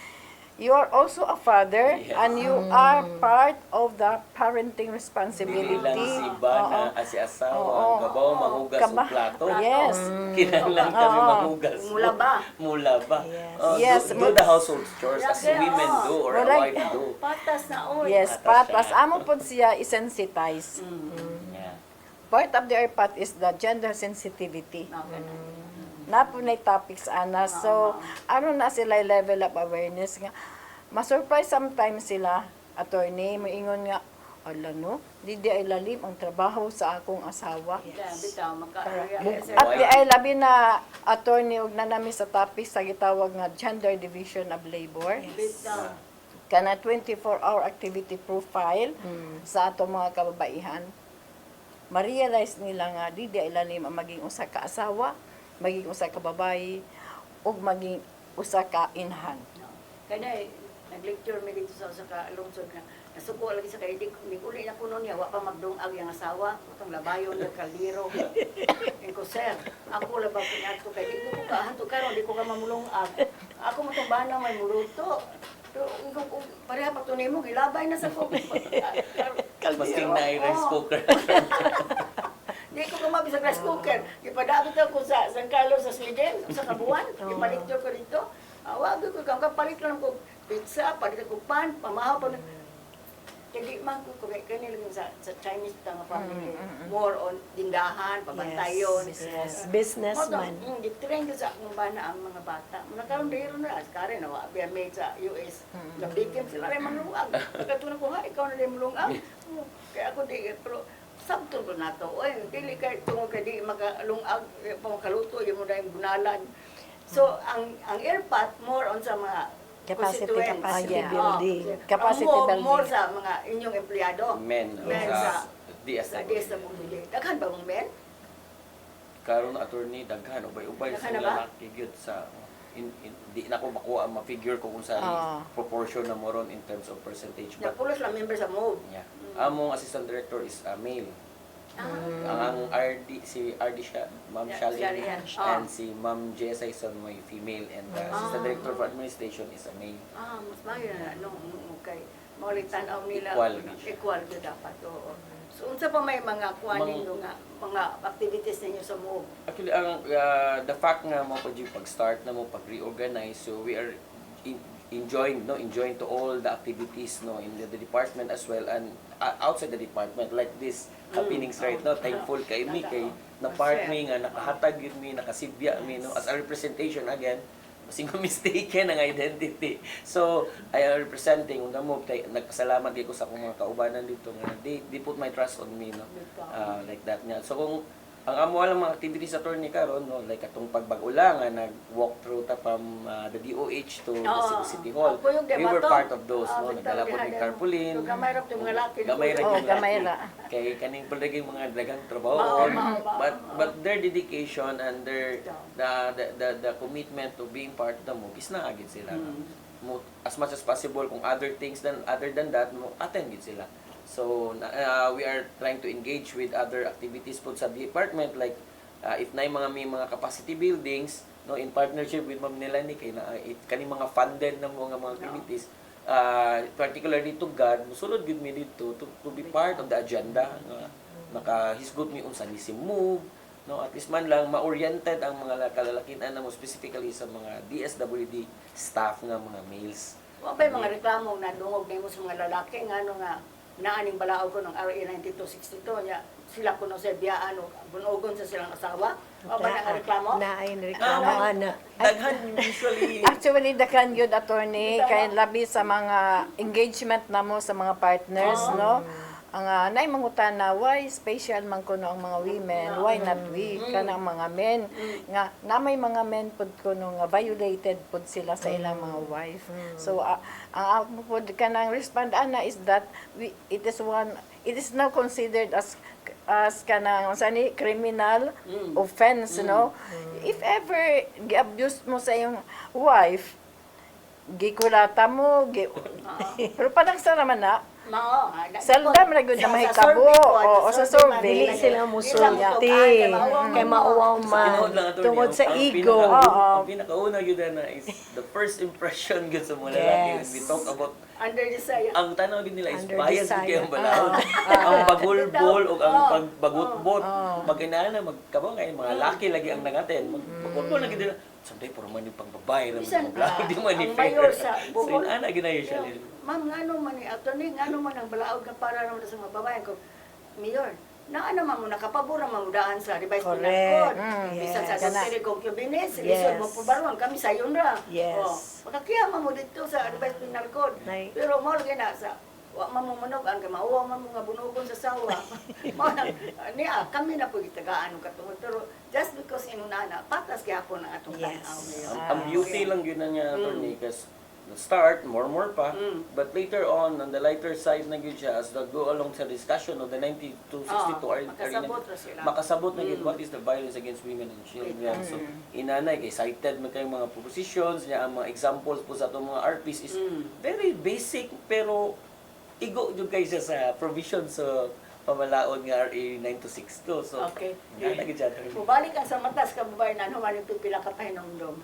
you are also a father, and you are part of the parenting responsibility.
Dili lang si Bana, si asawa, gabaw mahugas o plato.
Yes.
Kinahanglan kami mahugas. Mula ba?
Yes.
Do the household chores as women do or a wife do.
Patas na oy.
Yes, patas. Amo po siya isensitize. Part of the airpot is the gender sensitivity. Napunay topics ana. So, na sila level of awareness nga. Ma-surprise sometimes sila, attorney, maingon nga, ala no, di ay lalim ang trabaho sa akong asawa. At di ay labi na attorney og nanami sa topics sa gitawag nga gender division of labor. Kana 24-hour activity profile sa ato mga kababaihan. Ma-realize nila nga di ay lalim ang maging usa ka asawa, maging usa ka babae, ug maging usa ka inhan.
Kaya nag-lecture mi dito sa ka lungsod nga nasuko lagi sa kay di uli na kuno niya wa pa magdungag yang asawa, utang labayon nga kaldero. Ko sir, ako labag pinato kay di ko kahanto karon di ko ka mamulungag. Ako mo tong bana may muluto. Pero pareha pa tunay mo gilabay na sa ko.
Masking na rice cooker.
Di ko kumabi sa rice cooker. Ipadabot ako sa San Carlos sa Sweden, sa Kabuan. Ipaliktor ko dito. Wag ko kapalit lang ko pizza, palit ko pan, pamahaw pa. Jadi man ko kay kanila sa Chinese tanga family. More on tindahan, pabantayon.
Yes. Businessman.
Gitrain ko sa akong bana ang mga bata. Nakaroon dito na kare na wa biya made sa US. Nabikim sila ray manlungag. Katulad ko ha, ikaw na rin malungag. Kaya ako di pero sabton ko na to. Oy, dili kay tungod kay di makalungag pamakaluto yung mga bunalan. So ang airpot more on sa mga
capacity building.
Capacity building.
More sa mga inyong empleyado.
Men
sa
DSWD.
Daghan ba mong men?
Karon attorney daghan ubay-ubay sa lalaki gyud sa di na ko makuha ma-figure ko kung sa proportion na moron in terms of percentage.
But pulos lang member sa MOVE.
Yeah. Among assistant director is a male. Ang RD, si RD siya, Ma'am Shalin, and si Ma'am Jessa is my female, and the assistant director for administration is a male.
Mas mayo na, no, kay maulit tanaw nila
Equal na siya.
equal gyud dapat. Oo. So unsa pa may mga kuan ninyo nga mga activities ninyo sa MOOC?
Actually, ang the fact nga mo pa pag-start na mo pag-reorganize, so we are enjoying to all the activities in the department as well and outside the department like this happenings right now. Thankful kay mi kay na part mi nga nakahatag yun mi nakasibya mi as a representation again. Masing mistaken ang identity. So, I am representing una mo nagpasalamat ko sa akong mga kaubanan dito nga they put my trust on me like that nga. So kung ang amo lang mga activities sa attorney karon like atong pagbag-ula nga nag-walk through ta from the DOH to the City Hall. We were part of those nagdala po ng carpoolin.
Gamay ra yung mga laki.
Gamay ra. Kay kaning pulaging mga dagang trabaho but their dedication and their the commitment to being part of the MOOC is na agad sila. As much as possible kung other than that mo attend gid sila. So we are trying to engage with other activities po sa department like if may mga capacity buildings in partnership with Ma'am Nelani kay kani mga funded na mga activities particularly to God musulod gid mi dito to be part of the agenda nakahisgot mi unsa ni si move at least man lang ma-oriented ang mga kalalakian na mo specifically sa mga DSWD staff nga mga males.
Wa bay mga reklamo na dungog nimo sa mga lalaki nga nga naaning balaog ko ng RA 9262 nya sila kuno sa biyaan bunogon sa silang asawa o ba nga reklamo
ana
daghan usually
Actually, daghan yun, attorney, kay labi sa mga engagement namo sa mga partners, no? Ang nay mangutana, why special man kuno ang mga women? Why not we? Kanang mga men. Nga, na may mga men pud kuno nga violated pud sila sa ilang mga wife. So, ang ako pud kanang respond ana is that it is now considered as kanang sani criminal offense, no? If ever gi-abuse mo sa iyong wife, gikulata mo, pero parang sa naman na, seldom na gud na mahitabo o sa survey
dili sila musulti kay mauwaw man tungod sa ego.
Ang pinakauna gyud na is the first impression gyud sa mga lalaki. We talk about
under desire.
Ang tanaw gid nila is bias kay ang balaod. Ang bagulbol o ang pagbagot-bot mag-inana magkabaw kay mga laki lagi ang nangaten. Magbagulbol lagi nila. Someday puro man yung pangbabae na mga di man ni fair. So inana ginayo siya.
Ma'am, ngano man ni attorney, ngano man ang balaod nga para naman sa mga babae ko. Mayor, naano man mo nakapabor ang mamudaan sa revised penal code. Bisan sa adultery concubinage, lisod mo pubaron kami sa yun ra. Pagkakiya mo dito sa revised penal code. Pero mo lagi na sa wa mamumunog ang kamauwa man mga bunugon sa sawa. Niya kami na po gitagaan og katungod pero just because inunana patas gyapon ang atong tanaw.
Ang beauty lang yun na niya attorney kasi start more pa but later on the lighter side na gyud siya as the go along sa discussion of the 9262 makasabot na gyud what is the violence against women and children. So inanay kay cited man kay mga propositions niya ang mga examples po sa atong mga RPs is very basic pero igo jud kay siya sa provisions sa pamalaod nga RA 9262. So
okay.
Mubalik
ang sa matas kababayan human pipila ka pahinumdom.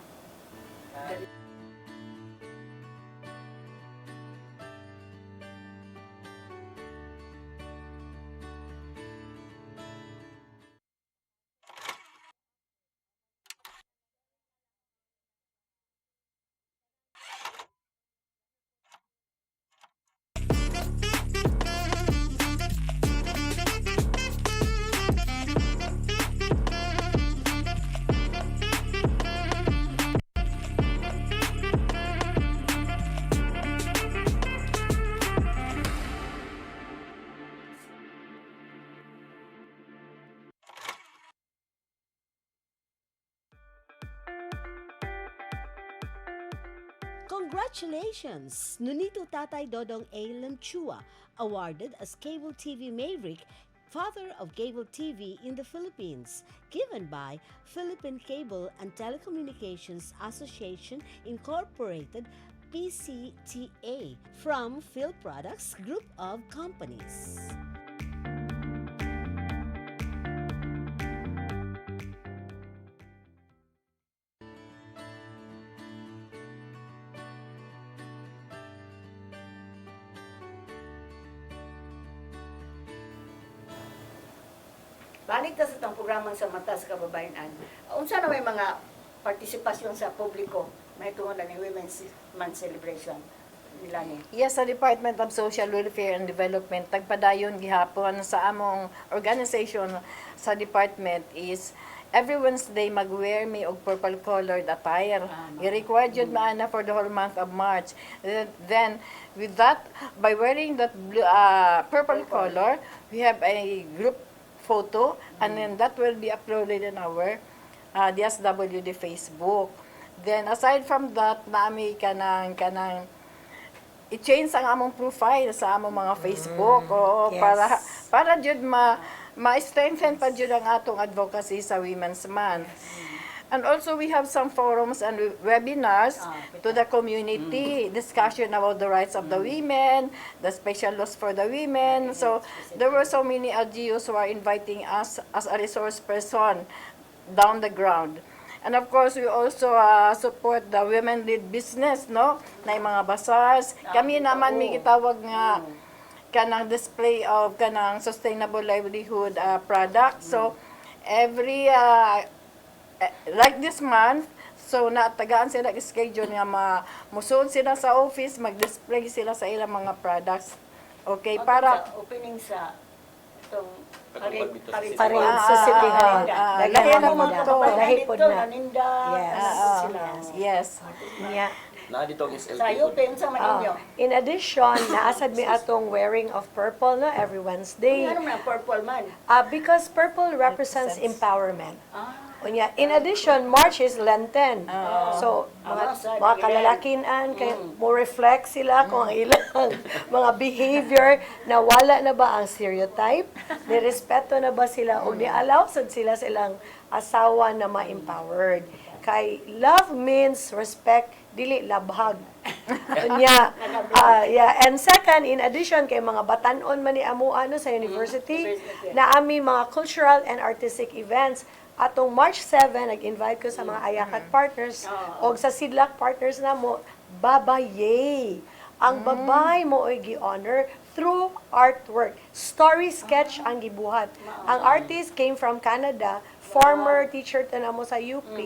Congratulations! Nunito Tatay Dodong A. Lanchua, awarded as Cable TV Maverick, Father of Cable TV in the Philippines, given by Philippine Cable and Telecommunications Association Incorporated, PCTA, from Phil Products Group of Companies.
balik ta sa itong programang sa Mata sa Kababayan-an. Unsa na may mga partisipasyon sa publiko may tungod lang yung Women's Month celebration nila ni.
Yes, sa Department of Social Welfare and Development, tagpadayon gihapon sa among organization sa department is every Wednesday mag-wear me og purple colored attire. I-required yun maana for the whole month of March. Then, with that, by wearing that blue, purple color, we have a group photo, and then that will be uploaded in our DSWD Facebook. Then, aside from that, naami kanang i-change ang among profile sa among mga Facebook o
Yes.
para jud ma-strengthen pa jud ang atong advocacy sa Women's Month. And also we have some forums and webinars to the community, discussion about the rights of the women, the special laws for the women. So there were so many LGUs who are inviting us as a resource person down the ground. And of course, we also support the women-led business, no? Na yung mga bazaars. Kami naman may gitawag nga kanang display of kanang sustainable livelihood product. So, every, like this month, so natagaan sila schedule nga musuon sila sa office, mag-display sila sa ilang mga products. Okay, para
opening sa itong
Parade sa City Hall.
lahi na mo to.
Lahi po na.
Yes.
Yeah.
Na dito is
Sa UP, unsa man ninyo?
In addition, naasad mi atong wearing of purple no every Wednesday.
Ano man purple man?
Because purple represents empowerment. Unya, in addition, March is Lenten. So, mga kalalakinan, kay mo reflect sila kung ang ilang mga behavior na wala na ba ang stereotype, nirespeto na ba sila o ni-allow sad sila silang asawa na ma-empowered. Kay love means respect, dili labhag. Unya, and second, in addition kay mga batanon man ni amo ano sa university, na ami mga cultural and artistic events. Atong March 7, nag-invite ko sa mga Ayakat partners o sa Sidlak partners na mo, babaye. Ang babay mo ay gi-honor through artwork. Story sketch ang gibuhat. Ang artist came from Canada, former teacher ta na mo sa UP,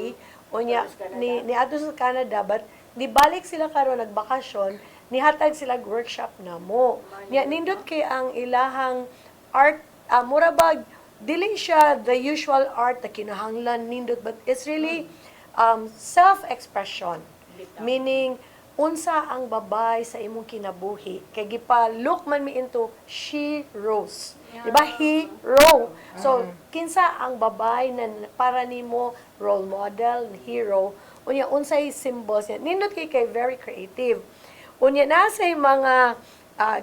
unya ni ato sa Canada, but nibalik sila karon nagbakasyon, nihatag sila workshop na mo. Nindot kay ang ilahang art, murabag, dili siya the usual art na kinahanglan nindot, but it's really self-expression. Meaning, unsa ang babay sa imong kinabuhi. Kay gipa-look man mi into she rose. Diba? He row. So, kinsa ang babay na para nimo role model, hero, unya unsay symbols niya. Nindot kay very creative. Unya nasay mga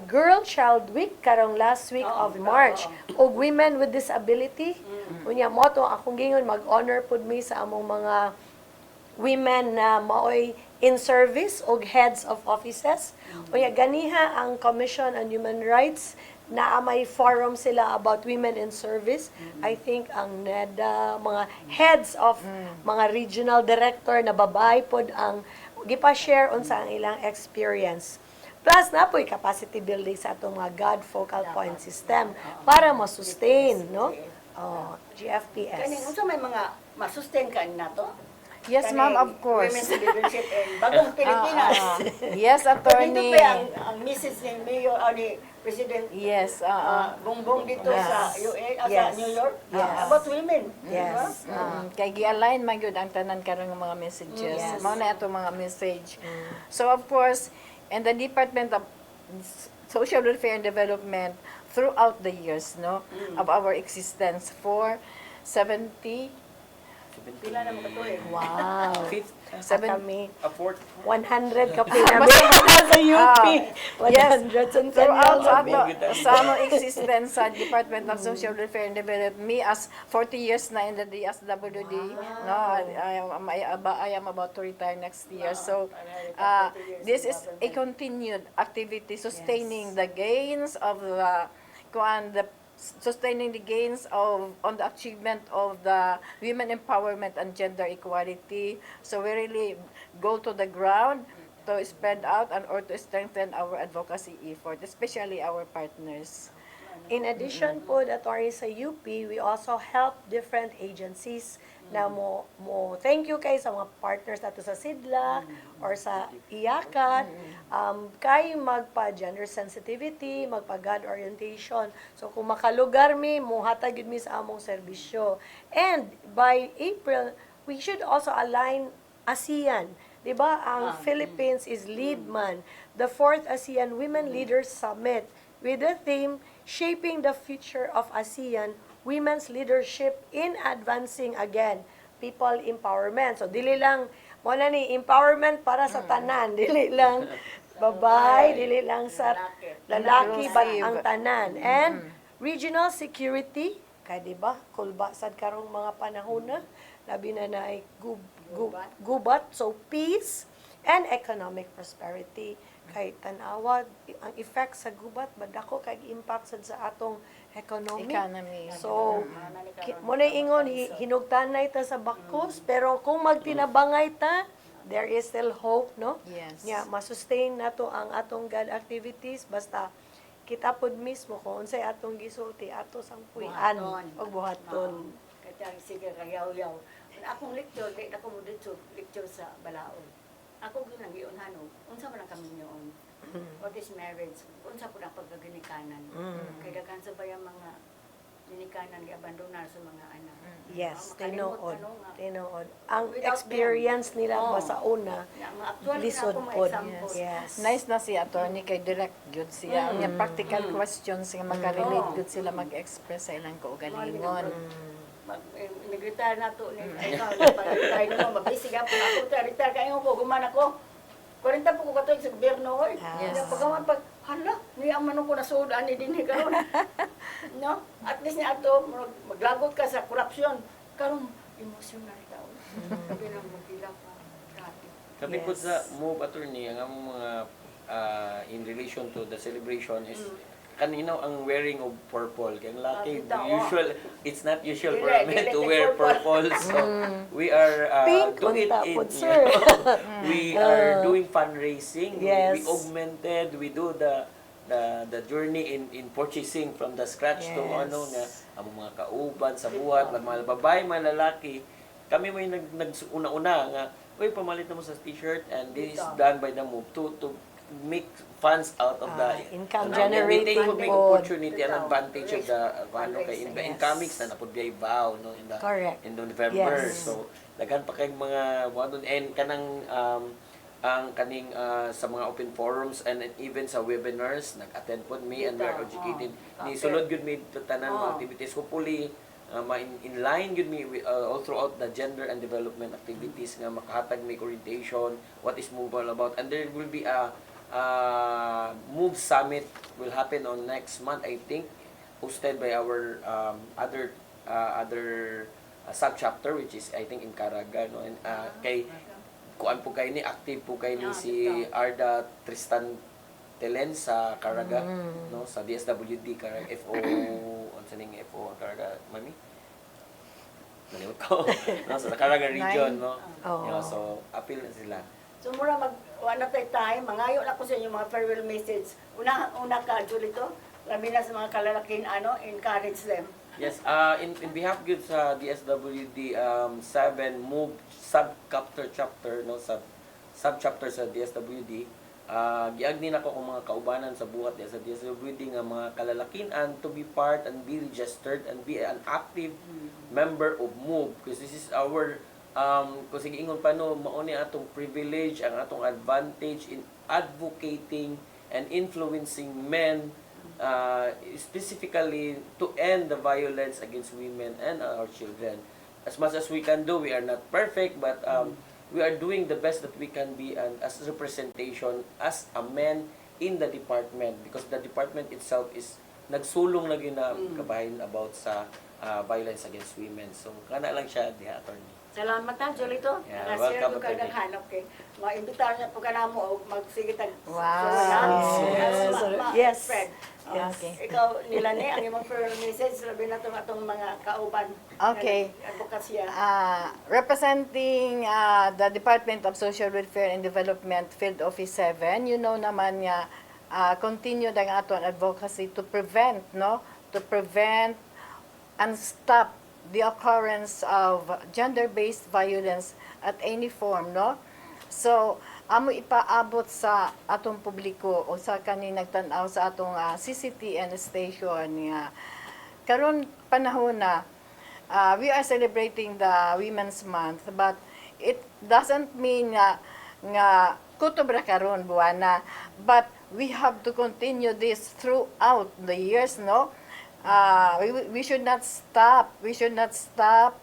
Girl Child Week karong last week of March og women with disability. Unya mo to akong gingon mag-honor pud mi sa among mga women na maoy in service og heads of offices. Unya ganiha ang Commission on Human Rights na may forum sila about women in service. I think ang NEDA, mga heads of mga regional director na babay pod ang gipa-share unsa ang ilang experience. Plus, napoy capacity building sa atong mga God focal point system para ma-sustain, no? GFPS.
Kaning unsa may mga ma-sustain ka nato?
Yes, ma'am, of course.
Women's leadership and bagong Pilipinas.
Yes, attorney.
Dito pa ang Mrs. ni Mayor ni President Bongbong dito sa sa New York about women.
Yes. Kay gi-align man gyud ang tanan karon nga mga messages. Mao na ato mga message. So of course, and the Department of Social Welfare and Development throughout the years of our existence for 70
pila na mga tuig.
Wow.
100
ka pila sa UP. 100
throughout sa among existence sa Department of Social Welfare and Development, me as 40 years na in the DSWD, I am about to retire next year. So this is a continued activity sustaining the gains of sustaining the gains on the achievement of the women empowerment and gender equality. So we really go to the ground to spread out or to strengthen our advocacy effort, especially our partners.
In addition po, attorney sa UP, we also help different agencies na thank you kay sa mga partners nato sa Sidla or sa Iyakan, kay magpa-gender sensitivity, magpa-God orientation. So kung makalugar mi, muhatag yun mi sa among serbisyo. And by April, we should also align ASEAN. Diba, ang Philippines is lead man. The 4th ASEAN Women Leaders Summit with the theme, Shaping the Future of ASEAN, Women's Leadership in Advancing, again, People Empowerment. So, dili lang, muna ni, empowerment para sa tanan. Dili lang babae, dili lang sa lalaki, but ang tanan. And regional security, kaya diba, kulba sad karong mga panahon na, labi na na ay gubat, so peace and economic prosperity. Kay tanawa ang effect sa gubat badako kay impact sad sa atong economy. So mo na ingon hinugtanay ta sa bakos, pero kung magtinabangay ta, there is still hope, no?
Yes.
Yeah, masustain nato ang atong God activities basta kita pod mismo kung unsay atong gisulti ato sang puy-an og buhaton.
Kaya sige kayaw-yaw. Akong lecture, di ako mo dito lecture sa Balaod. Ako ginang hanog, unsa man ang kami noon. What is marriage? Unsa po na pagkaginikanan. Kaya daghan sa bayang mga ginikanan gi-abandonar sa mga anak.
Yes, tinuod. Ang experience nila ba sa una, lisod pod.
Yes. Nice na si attorney kay direct gyud siya. Yung practical questions nga makarelate gyud sila mag-express sa ilang kaugalingon.
Nag-retire na to ni pag-retire na mo, mabisig ako retire kayo ko, guman ako. 40 po ko katoy sa gobyerno, oy. Pagaman hala, ni ang manong ko nasud ani dinhi karon. No? At least ni ato maglagot ka sa korupsyon. Karon emotional daw. Sabi nang magila pa.
Sabi ko sa move attorney, ang among mga in relation to the celebration is kanino ang wearing of purple. Kaya laki, usual, it's not usual for men to wear purple. So, we are doing it. We are doing fundraising. We augmented. We do the journey in purchasing from the scratch to ano nga ang mga kauban sa buhat, mga babae, mga lalaki. Kami may una-una nga, uy, pamalit na mo sa t-shirt, and this is done by the move to make funds out of the
income generating
they would make opportunity and advantage of the kay incoming na napudbiyay vow no in November. So daghan pa kay mga and kanang ang kaning sa mga open forums and even sa webinars nag-attend pod me and we are educated ni sulod gyud mi tanan mga activities hopefully in line gyud mi all throughout the gender and development activities nga makahatag mi orientation what is move all about, and there will be a Move Summit will happen on next month, I think, hosted by our other sub-chapter, which is, I think, in Caraga. No? And kay kuan po kayo ni, active po kayo ni si Arda Tristan Telen sa Caraga, no? Sa DSWD, Caraga, FO, ano sa FO, Caraga, mami? Nalimot ko. No? Sa Caraga region, no? So, appeal na sila.
So mura wala tay time, mangayo na ko sa inyo mga farewell message. Una ka Julito, labi na sa mga kalalaking encourage them.
Yes, in behalf gyud sa DSWD 7 move chapter no sub-chapter sa DSWD, giagni nako kung mga kaubanan sa buhat sa DSWD nga mga kalalakinan to be part and be registered and be an active member of MOVE, because this is our kung sige ingon pa no, mauni atong privilege, ang atong advantage in advocating and influencing men, specifically to end the violence against women and our children. As much as we can do, we are not perfect, but we are doing the best that we can be, and as representation as a man in the department, because the department itself is nagsulong lagi na kabahin about sa violence against women. So kana lang siya, di attorney.
Salamat na, Jolito.
Welcome
ka naghanap kay. Maimbitahan niya po ka na mo o magsigitag.
Yes.
Fred. Ikaw nila ni, ang imong farewell message, sabi na itong mga kauban.
Okay.
Advokasya.
Representing the Department of Social Welfare and Development Field Office 7, you know naman nga continue ang aton advocacy to prevent, no? To prevent and stop the occurrence of gender-based violence at any form, no? So, amo ipaabot sa atong publiko o sa kaning nagtan-aw sa atong CCTN station nga karon panahon na we are celebrating the Women's Month, but it doesn't mean nga kutob ra karon buwana, but we have to continue this throughout the years, no? We should not stop. We should not stop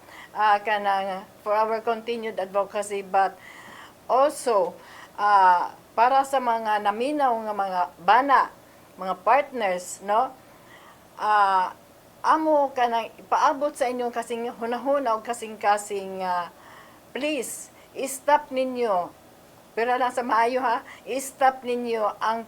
kanang for our continued advocacy, but also para sa mga naminaw nga mga bana, mga partners, no? Amo kanang ipaabot sa inyong kasing hunahuna o kasing-kasing please stop ninyo, pero lang sa maayo ha, stop ninyo ang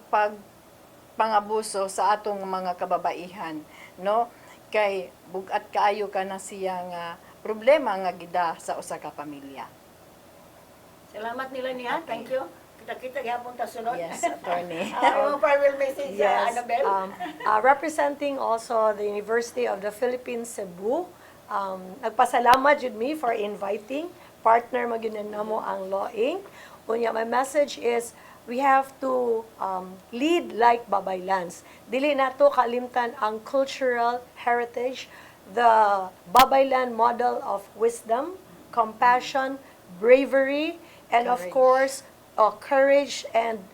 pangabuso sa atong mga kababaihan, no? Kay bugat kaayo ka na siya nga problema nga gida sa usa ka pamilya.
Salamat nila niya. Thank you. Kita-kita gyapon ta sunod.
Yes, attorney.
Ano farewell message sa Annabel?
Representing also the University of the Philippines, Cebu, nagpasalamat jud me for inviting partner magyunan namo ang Law-ing. Unya, my message is we have to lead like Babaylans. Dili nato kalimtan ang cultural heritage, the Babaylan model of wisdom, compassion, bravery, and of course, courage and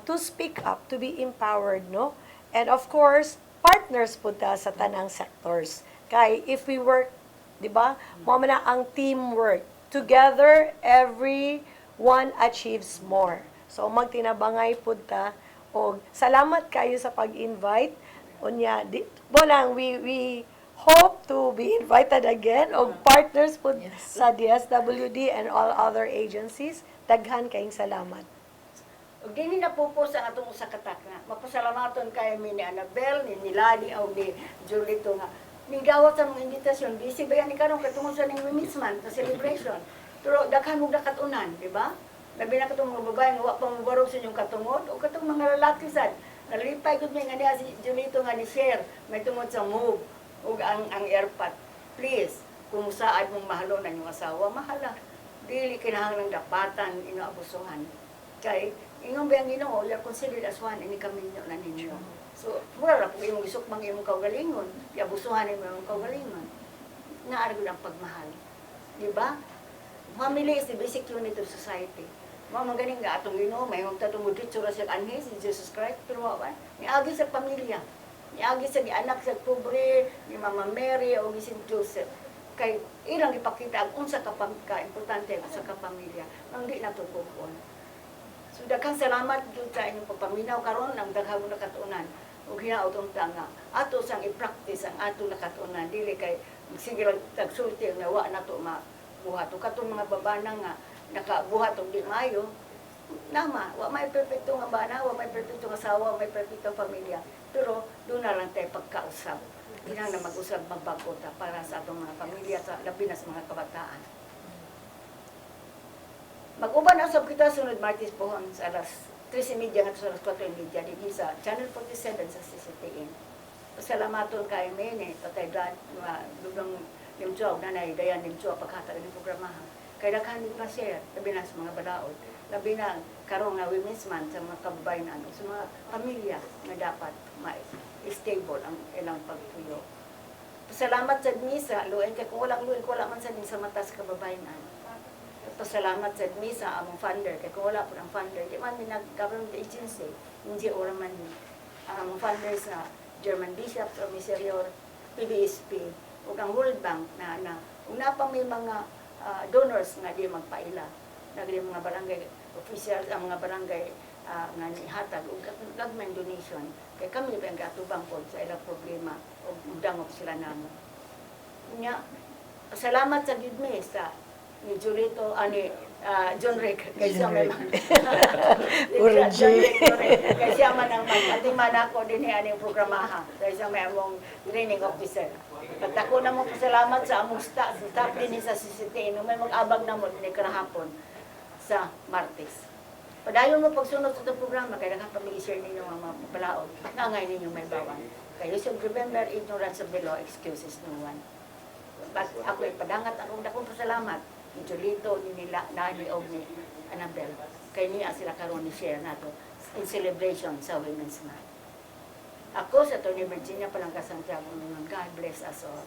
to speak up, to be empowered, no? And of course, partners po ta sa tanang sectors. Kay if we work, di ba? Mo man ang teamwork. Together, everyone achieves more. So magtinabangay po ta. O salamat kayo sa pag-invite. Unya, we hope to be invited again og partners po sa DSWD and all other agencies. Daghan kayong salamat.
Ug dinhi na po sa atong usa ka takna. Mapasalamaton kay mi ni Annabel, ni Nilani o ni Julito nga migawat sa mga imbitasyon. Busy ba yan ni karon katungod sa ning Women's Month sa celebration. Pero daghan mo nakatunan, di ba? Labi na katong mga babae nga wa pa mabarog sa inyong katungod o katong mga lalaki sad. Nalipay gud mi nga niya si Julito nga ni share may tungod sa move ug ang airpot. Please, kung saad mong mahalo na yung asawa, mahala. Dili kinahanglang dapatan inaabusuhan. Kay ingong bayang Ginoo, you're considered as one ini kami na ninyo. So, wala po imong gisukbang imong kaugalingon, iabusuhan imong kaugalingon. Naara gud ang pagmahal. Di ba? Family is the basic unit of society. Mga magaling nga atong Ginoo, may mga tatungod sa si Anhe, si Jesus Christ, pero wa niagi sa pamilya. Niagi sa anak sa pobre, ni Mama Mary o ni Saint Joseph. Kay ilang ipakita ang unsa ka importante sa kapamilya ang di natutupon. So daghang salamat gyud sa inyong pagpaminaw karon ang daghang nakatunan ug hinaot unta nga ato sang i-practice ang ato nakatunan dili kay sige lang tagsulti nga wa nato mabuhat ug katong mga babana nga nakabuhat og di maayo nama wa may perpekto nga bana, wa may perpekto nga asawa, wa may perpekto pamilya, pero doon na lang tayo pagkausap. Hinang na mag-usap magbagota para sa atong mga pamilya, sa labi na sa mga kabataan. Mag-uban ang kita sunod Martes pohon sa alas 3:30 at sa alas 4:30 din sa Channel 47 sa CCTN. Pasalamaton kay Mene, Tatay Dad, Dudong Limchog, Nanay Dayan Limchog, paghatag ng programahan. Kaya daghan din pa share, labi na sa mga balaod, labi na karong nga Women's Month sa mga kababayan, sa mga pamilya na dapat stable ang ilang pagtuyo. Pasalamat sa misa, luin kay kung wala man sa din sa mata sa kababayan. Pasalamat sa misa among funder kay kung wala po ang funder, di man government agency, hindi ora man among funders sa German Bishop, Miserior, PBSP, ug ang World Bank na ug pa may mga donors nga di magpaila. Nagdi mga barangay officials, ang mga barangay nga nihatag ug gagmay donation kay kami pa ang gatubang pod sa ilang problema ug dangop sila namo. Nya salamat sa gid mi sa ni Julito ani John Rick kay siya may kay siya man ang ating manako dinhi ani programaha kay siya may among training officer. At ako na mo pasalamat sa among staff dinhi sa CCTN may mag-abag na mo dinhi karahapon sa Martes. Padayon mo pagsunod sa itong programa, kaya daghan pa mag-share ninyo mga palaot, nga ngayon ninyo may bawang. Kaya you should remember, ignorance of the law excuses no one. But ako ipadangat akong dakong pasalamat, ni Jolito, ni Nila, ni Og, ni Annabel. Kaya niya sila karon ni share nato in celebration sa Women's Month. Ako sa Tony Virginia Palangka Santiago, God bless us all.